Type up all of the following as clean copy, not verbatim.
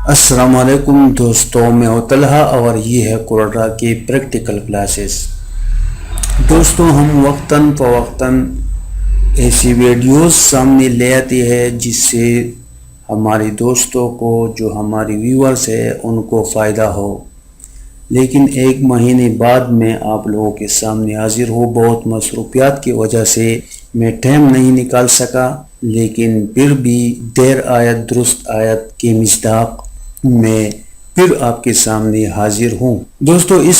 السلام علیکم دوستوں، میں ہوں طلحہ اور یہ ہے کوروڈا کی پریکٹیکل کلاسز۔ دوستوں، ہم وقتاً فوقتاً ایسی ویڈیوز سامنے لے آتی ہے جس سے ہمارے دوستوں کو، جو ہماری ویورز ہے، ان کو فائدہ ہو، لیکن ایک مہینے بعد میں آپ لوگوں کے سامنے حاضر ہوں۔ بہت مصروفیات کی وجہ سے میں ٹائم نہیں نکال سکا، لیکن پھر بھی دیر آیت درست آیت کے مصداق میں پھر آپ کے سامنے حاضر ہوں۔ دوستو، اس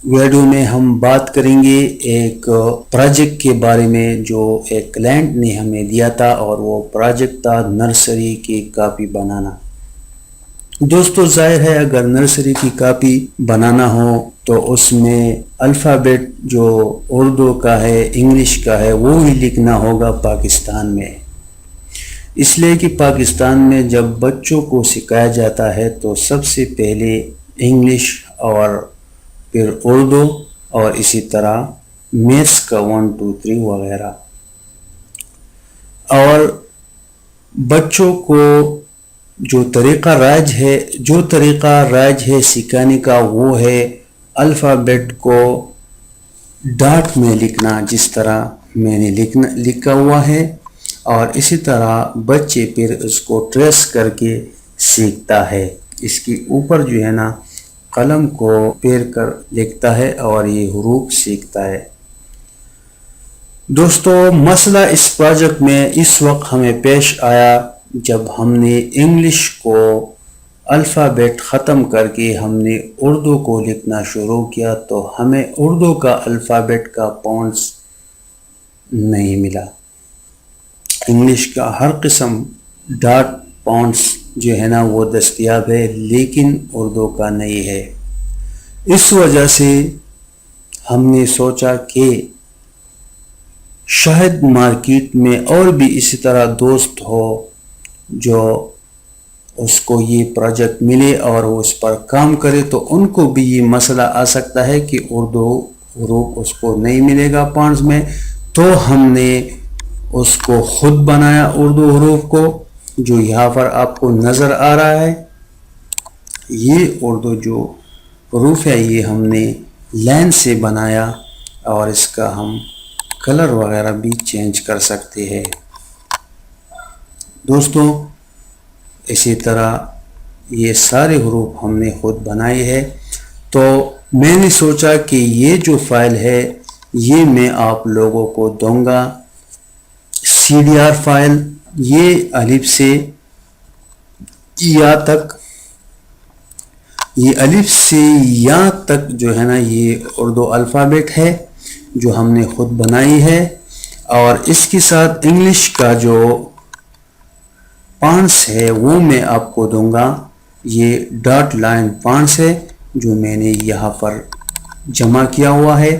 ویڈیو میں ہم بات کریں گے ایک پروجیکٹ کے بارے میں جو ایک کلائنٹ نے ہمیں دیا تھا، اور وہ پروجیکٹ تھا نرسری کی کاپی بنانا۔ دوستو، ظاہر ہے اگر نرسری کی کاپی بنانا ہو تو اس میں الفابیٹ جو اردو کا ہے، انگلش کا ہے، وہ ہی لکھنا ہوگا پاکستان میں۔ اس لیے کہ پاکستان میں جب بچوں کو سکھایا جاتا ہے تو سب سے پہلے انگلش اور پھر اردو اور اسی طرح میتھس کا 1 2 3 وغیرہ، اور بچوں کو جو طریقہ رائج ہے سکھانے کا، وہ ہے الفابیٹ کو ڈاٹ میں لکھنا، جس طرح میں نے لکھا ہوا ہے، اور اسی طرح بچے پھر اس کو ٹریس کر کے سیکھتا ہے۔ اس کے اوپر جو ہے نا قلم کو پھیر کر لکھتا ہے اور یہ حروف سیکھتا ہے۔ دوستو، مسئلہ اس پروجیکٹ میں اس وقت ہمیں پیش آیا جب ہم نے انگلش کو الفابیٹ ختم کر کے ہم نے اردو کو لکھنا شروع کیا، تو ہمیں اردو کا الفابیٹ کا پونٹس نہیں ملا۔ انگلش کا ہر قسم ڈاٹ پونٹس جو ہے نا وہ دستیاب ہے، لیکن اردو کا نہیں ہے۔ اس وجہ سے ہم نے سوچا کہ شاید مارکیٹ میں اور بھی اسی طرح دوست ہو جو اس کو یہ پروجیکٹ ملے اور وہ اس پر کام کرے، تو ان کو بھی یہ مسئلہ آ سکتا ہے کہ اردو حروف اس کو نہیں ملے گا پونٹس میں۔ تو ہم نے اس کو خود بنایا، اردو حروف کو، جو یہاں پر آپ کو نظر آ رہا ہے۔ یہ اردو جو حروف ہے یہ ہم نے لائن سے بنایا، اور اس کا ہم کلر وغیرہ بھی چینج کر سکتے ہیں۔ دوستوں، اسی طرح یہ سارے حروف ہم نے خود بنائے ہیں۔ تو میں نے سوچا کہ یہ جو فائل ہے یہ میں آپ لوگوں کو دوں گا، CDR فائل۔ یہ الف سے یا تک، یہ الف سے یا تک جو ہے نا یہ اردو الفابیٹ ہے جو ہم نے خود بنائی ہے، اور اس کے ساتھ انگلش کا جو پونٹس ہے وہ میں آپ کو دوں گا۔ یہ ڈاٹ لائن پونٹس ہے جو میں نے یہاں پر جمع کیا ہوا ہے۔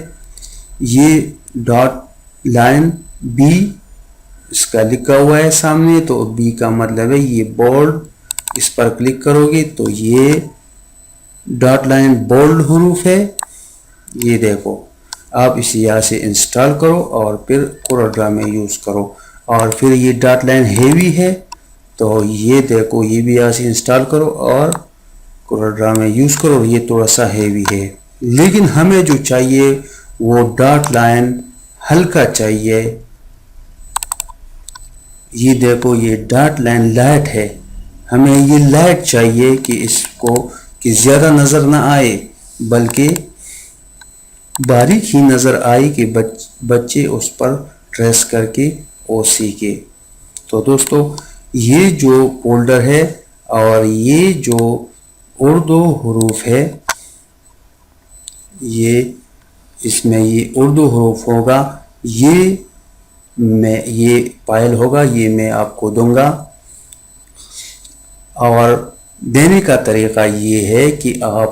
یہ ڈاٹ لائن بی اس کا لکھا ہوا ہے سامنے، تو بی کا مطلب ہے یہ بولڈ، اس پر کلک کرو گے تو یہ ڈاٹ لائن بولڈ حروف ہے۔ یہ دیکھو، آپ اسے یہاں سے انسٹال کرو اور پھر کوروڈا میں یوز کرو۔ اور پھر یہ ڈاٹ لائن ہیوی ہے، تو یہ دیکھو، یہ بھی یہاں سے انسٹال کرو اور کوروڈا میں یوز کرو۔ یہ تھوڑا سا ہیوی ہے، لیکن ہمیں جو چاہیے وہ ڈاٹ لائن ہلکا چاہیے۔ یہ دیکھو، یہ ڈاٹ لائن لائٹ ہے، ہمیں یہ لائٹ چاہیے کہ اس کو کہ زیادہ نظر نہ آئے بلکہ باریک ہی نظر آئے کہ بچے اس پر ٹریس کر کے وہ سیکھے۔ تو دوستو، یہ جو فولڈر ہے اور یہ جو اردو حروف ہے، یہ اس میں یہ اردو حروف ہوگا، یہ فائل ہوگا، یہ میں آپ کو دوں گا۔ اور دینے کا طریقہ یہ ہے کہ آپ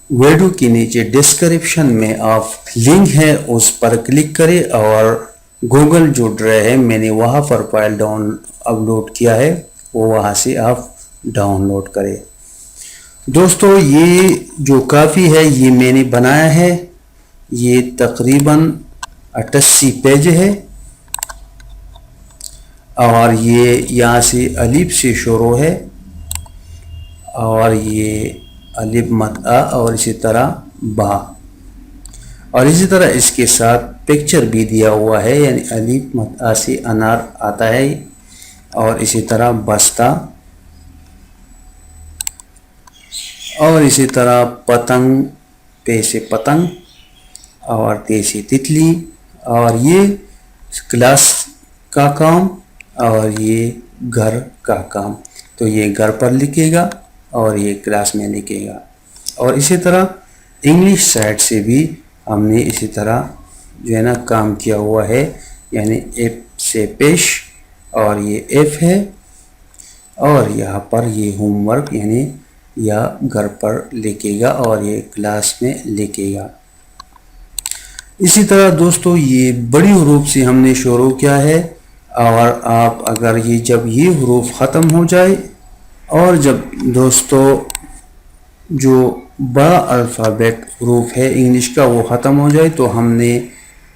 ویڈیو کے نیچے ڈسکرپشن میں آپ لنک ہے اس پر کلک کریں، اور گوگل جو ڈرائیو ہے میں نے وہاں پر فائل اپلوڈ کیا ہے، وہ وہاں سے آپ ڈاؤن لوڈ کریں۔ دوستو، یہ جو کافی ہے یہ میں نے بنایا ہے، یہ تقریباً 88 پیج ہے، اور یہ یہاں سے الف سے شروع ہے، اور یہ الف مد آ اور اسی طرح با، اور اسی طرح اس کے ساتھ پکچر بھی دیا ہوا ہے، یعنی الف مد آ سے انار آتا ہے، اور اسی طرح بستہ، اور اسی طرح پتنگ، پے سے پتنگ اور تے سے تتلی، اور یہ کلاس کا کام اور یہ گھر کا کام، تو یہ گھر پر لکھے گا اور یہ کلاس میں لکھے گا۔ اور اسی طرح انگلش سائڈ سے بھی ہم نے اسی طرح جو ہے نا کام کیا ہوا ہے، یعنی ایف سے پیش اور یہ ایف ہے، اور یہاں پر یہ ہوم ورک یعنی یا گھر پر لکھے گا اور یہ کلاس میں لکھے گا۔ اسی طرح دوستو یہ بڑی حروف سے ہم نے شروع کیا ہے، اور آپ اگر جب یہ حروف ختم ہو جائے اور جب دوستو جو بڑا الفابیٹ حروف ہے انگلش کا وہ ختم ہو جائے، تو ہم نے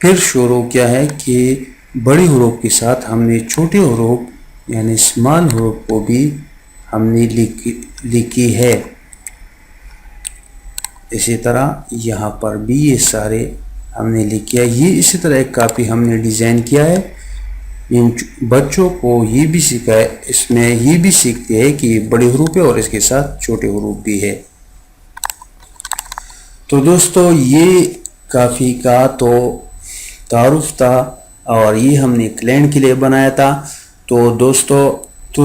پھر شروع کیا ہے کہ بڑی حروف کے ساتھ ہم نے چھوٹے حروف یعنی اسمال حروف کو بھی ہم نے لکھی ہے۔ اسی طرح یہاں پر بھی یہ سارے ہم نے لکھا ہے۔ یہ اسی طرح ایک کاپی ہم نے ڈیزائن کیا ہے، ان بچوں کو یہ بھی سیکھا ہے، اس میں یہ بھی سیکھتے ہیں کہ یہ بڑے حروف ہے اور اس کے ساتھ چھوٹے حروف بھی ہے۔ تو دوستو یہ کافی کا تو تعارف تھا، اور یہ ہم نے کلائنٹ کے لیے بنایا تھا۔ تو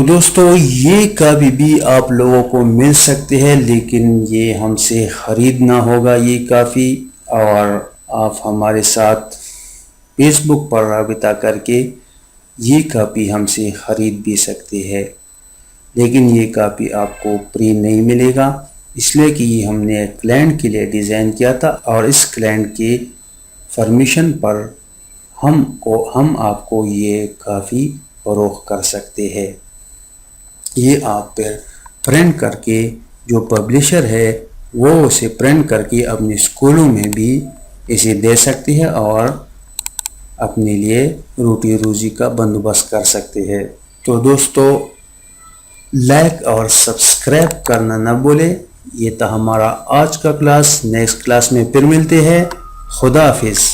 دوستو یہ کافی بھی آپ لوگوں کو مل سکتے ہیں، لیکن یہ ہم سے خریدنا ہوگا یہ کافی، اور آپ ہمارے ساتھ فیس بک پر رابطہ کر کے یہ کاپی ہم سے خرید بھی سکتے ہیں، لیکن یہ کاپی آپ کو فری نہیں ملے گا، اس لیے کہ یہ ہم نے کلائنٹ کے لیے ڈیزائن کیا تھا، اور اس کلائنٹ کی پرمیشن پر ہم آپ کو یہ کاپی فروخت کر سکتے ہیں۔ یہ آپ پھر پرنٹ کر کے جو پبلشر ہے وہ اسے پرنٹ کر کے اپنے اسکولوں میں بھی اسے دے سکتے ہیں اور اپنے لیے روٹی روزی کا بندوبست کر سکتے ہیں۔ تو دوستو لائک اور سبسکرائب کرنا نہ بھولے۔ یہ تھا ہمارا آج کا کلاس، نیکسٹ کلاس میں پھر ملتے ہیں۔ خدا حافظ۔